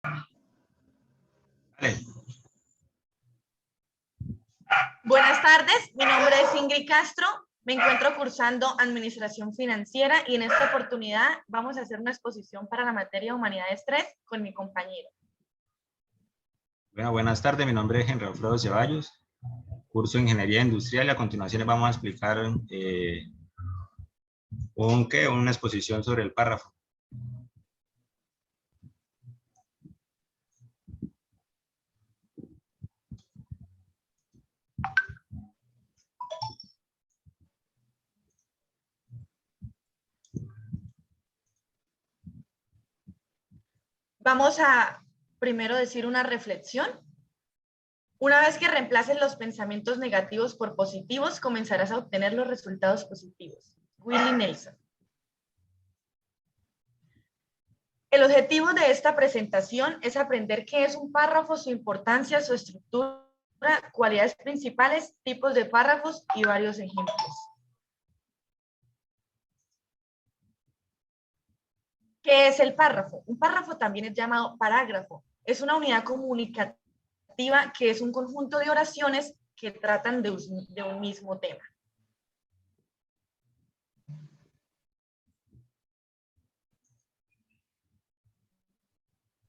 Vale. Buenas tardes, mi nombre es Ingrid Castro, me encuentro cursando Administración Financiera y en esta oportunidad vamos a hacer una exposición para la materia Humanidades 3 con mi compañero. Bueno, buenas tardes, mi nombre es Henry Alfredo Ceballos, curso Ingeniería Industrial y a continuación les vamos a explicar una exposición sobre el párrafo. Vamos a primero decir una reflexión. Una vez que reemplaces los pensamientos negativos por positivos, comenzarás a obtener los resultados positivos. Willie Nelson. El objetivo de esta presentación es aprender qué es un párrafo, su importancia, su estructura, cualidades principales, tipos de párrafos y varios ejemplos. ¿Qué es el párrafo? Un párrafo también es llamado parágrafo. Es una unidad comunicativa que es un conjunto de oraciones que tratan de un mismo tema.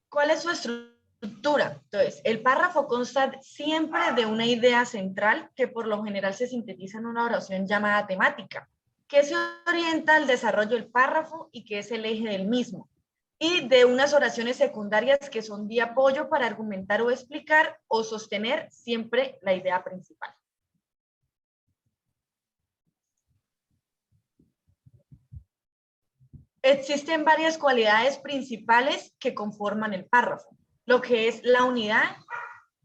¿Cuál es su estructura? Entonces, el párrafo consta siempre de una idea central que por lo general se sintetiza en una oración llamada temática, que se orienta al desarrollo del párrafo y que es el eje del mismo, y de unas oraciones secundarias que son de apoyo para argumentar o explicar o sostener siempre la idea principal. Existen varias cualidades principales que conforman el párrafo, lo que es la unidad,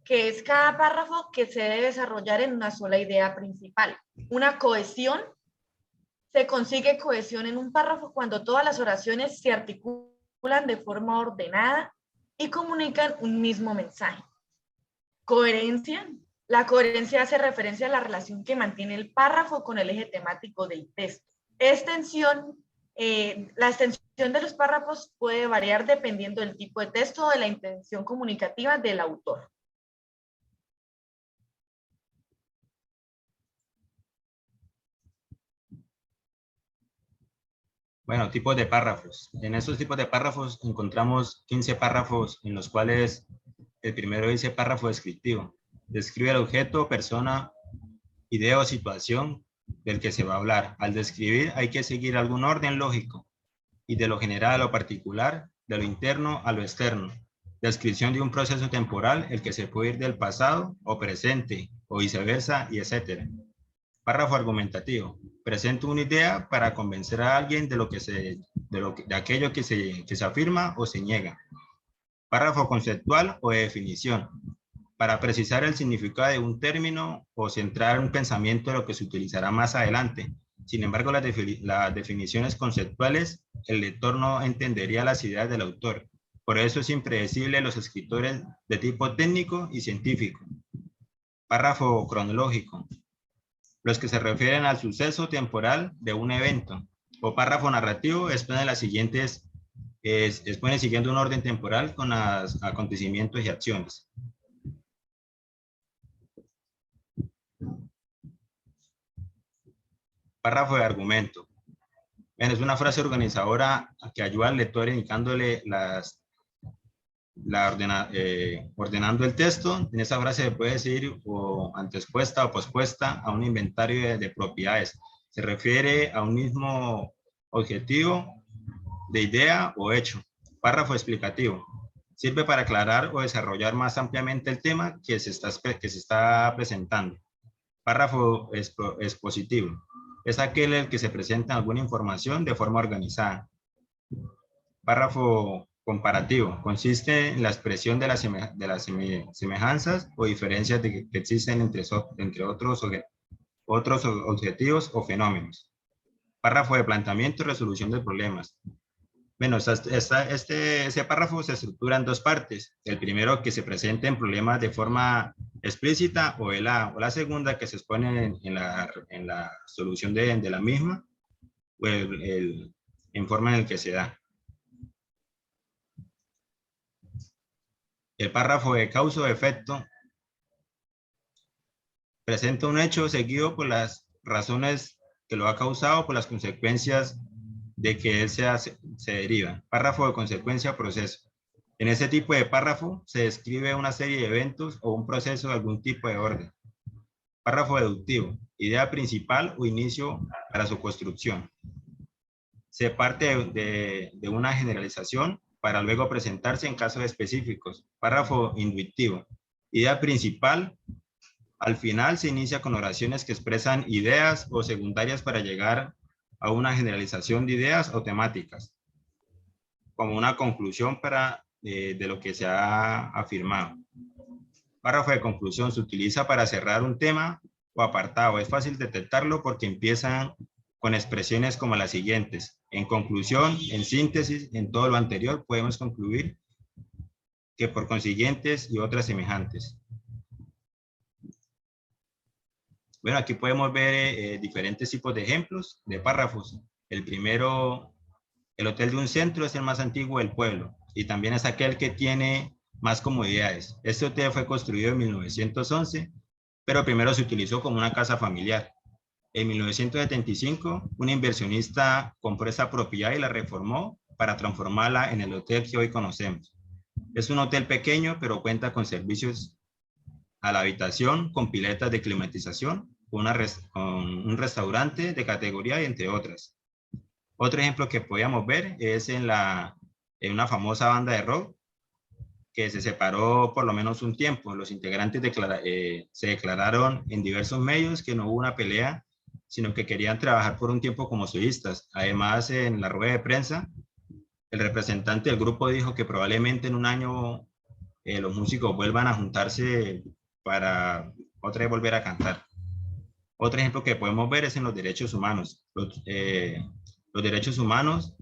que es cada párrafo que se debe desarrollar en una sola idea principal. Una cohesión, se consigue cohesión en un párrafo cuando todas las oraciones se articulan de forma ordenada y comunican un mismo mensaje. Coherencia, la coherencia hace referencia a la relación que mantiene el párrafo con el eje temático del texto. Extensión, la extensión de los párrafos puede variar dependiendo del tipo de texto o de la intención comunicativa del autor. Bueno, tipos de párrafos. En estos tipos de párrafos encontramos 15 párrafos en los cuales el primero dice párrafo descriptivo. Describe el objeto, persona, idea o situación del que se va a hablar. Al describir hay que seguir algún orden lógico y de lo general a lo particular, de lo interno a lo externo. Descripción de un proceso temporal, el que se puede ir del pasado o presente o viceversa y etcétera. Párrafo argumentativo. Presento una idea para convencer a alguien de aquello que se afirma o se niega. Párrafo conceptual o de definición. Para precisar el significado de un término o centrar un pensamiento de lo que se utilizará más adelante. Sin embargo, las definiciones conceptuales, el lector no entendería las ideas del autor. Por eso es impredecible los escritores de tipo técnico y científico. Párrafo cronológico. Los que se refieren al suceso temporal de un evento. O párrafo narrativo expone siguiendo un orden temporal con los acontecimientos y acciones. Párrafo de argumento. Es una frase organizadora que ayuda al lector indicándole ordenando el texto. En esa frase se puede decir o antexpuesta o pospuesta a un inventario de propiedades. Se refiere a un mismo objetivo de idea o hecho. Párrafo explicativo. Sirve para aclarar o desarrollar más ampliamente el tema que se está presentando. Párrafo expositivo. Es aquel en el que se presenta alguna información de forma organizada. Párrafo comparativo. Consiste en la expresión de las semejanzas o diferencias que existen entre otros objetivos o fenómenos. Párrafo de planteamiento y resolución de problemas. Bueno, ese párrafo se estructura en dos partes. El primero que se presenta en problemas de forma explícita o la segunda que se expone en la solución de la misma o en forma en el que se da. El párrafo de causa o efecto presenta un hecho seguido por las razones que lo ha causado, por las consecuencias de que él se deriva. Párrafo de consecuencia o proceso. En ese tipo de párrafo se describe una serie de eventos o un proceso de algún tipo de orden. Párrafo deductivo. Idea principal o inicio para su construcción. Se parte de una generalización para luego presentarse en casos específicos. Párrafo inductivo. Idea principal. Al final se inicia con oraciones que expresan ideas o secundarias para llegar a una generalización de ideas o temáticas, como una conclusión de lo que se ha afirmado. Párrafo de conclusión se utiliza para cerrar un tema o apartado. Es fácil detectarlo porque empiezan con expresiones como las siguientes. En conclusión, en síntesis, en todo lo anterior, podemos concluir que por consiguientes y otras semejantes. Bueno, aquí podemos ver diferentes tipos de ejemplos de párrafos. El primero, el hotel de un centro es el más antiguo del pueblo y también es aquel que tiene más comodidades. Este hotel fue construido en 1911, pero primero se utilizó como una casa familiar. En 1975, un inversionista compró esta propiedad y la reformó para transformarla en el hotel que hoy conocemos. Es un hotel pequeño, pero cuenta con servicios a la habitación, con piletas de climatización, con un restaurante de categoría y entre otras. Otro ejemplo que podíamos ver es en una famosa banda de rock que se separó por lo menos un tiempo. Los integrantes se declararon en diversos medios que no hubo una pelea, sino que querían trabajar por un tiempo como solistas. Además, en la rueda de prensa, el representante del grupo dijo que probablemente en un año los músicos vuelvan a juntarse para otra vez volver a cantar. Otro ejemplo que podemos ver es en los derechos humanos. Los derechos humanos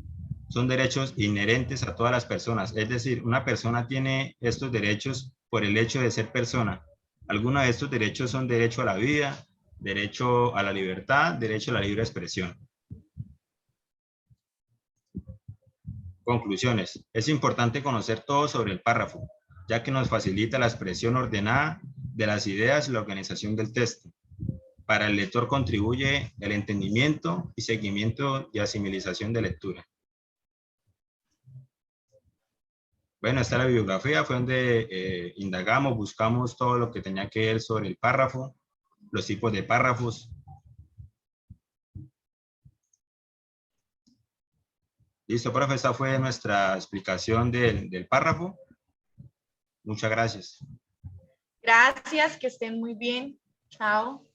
son derechos inherentes a todas las personas. Es decir, una persona tiene estos derechos por el hecho de ser persona. Algunos de estos derechos son derecho a la vida, derecho a la libertad, derecho a la libre expresión. Conclusiones. Es importante conocer todo sobre el párrafo, ya que nos facilita la expresión ordenada de las ideas y la organización del texto. Para el lector contribuye el entendimiento y seguimiento y asimilización de lectura. Bueno, esta es la bibliografía, fue donde indagamos, buscamos todo lo que tenía que ver sobre el párrafo, los tipos de párrafos. Listo, profe, esta fue nuestra explicación del párrafo. Muchas gracias. Gracias, que estén muy bien. Chao.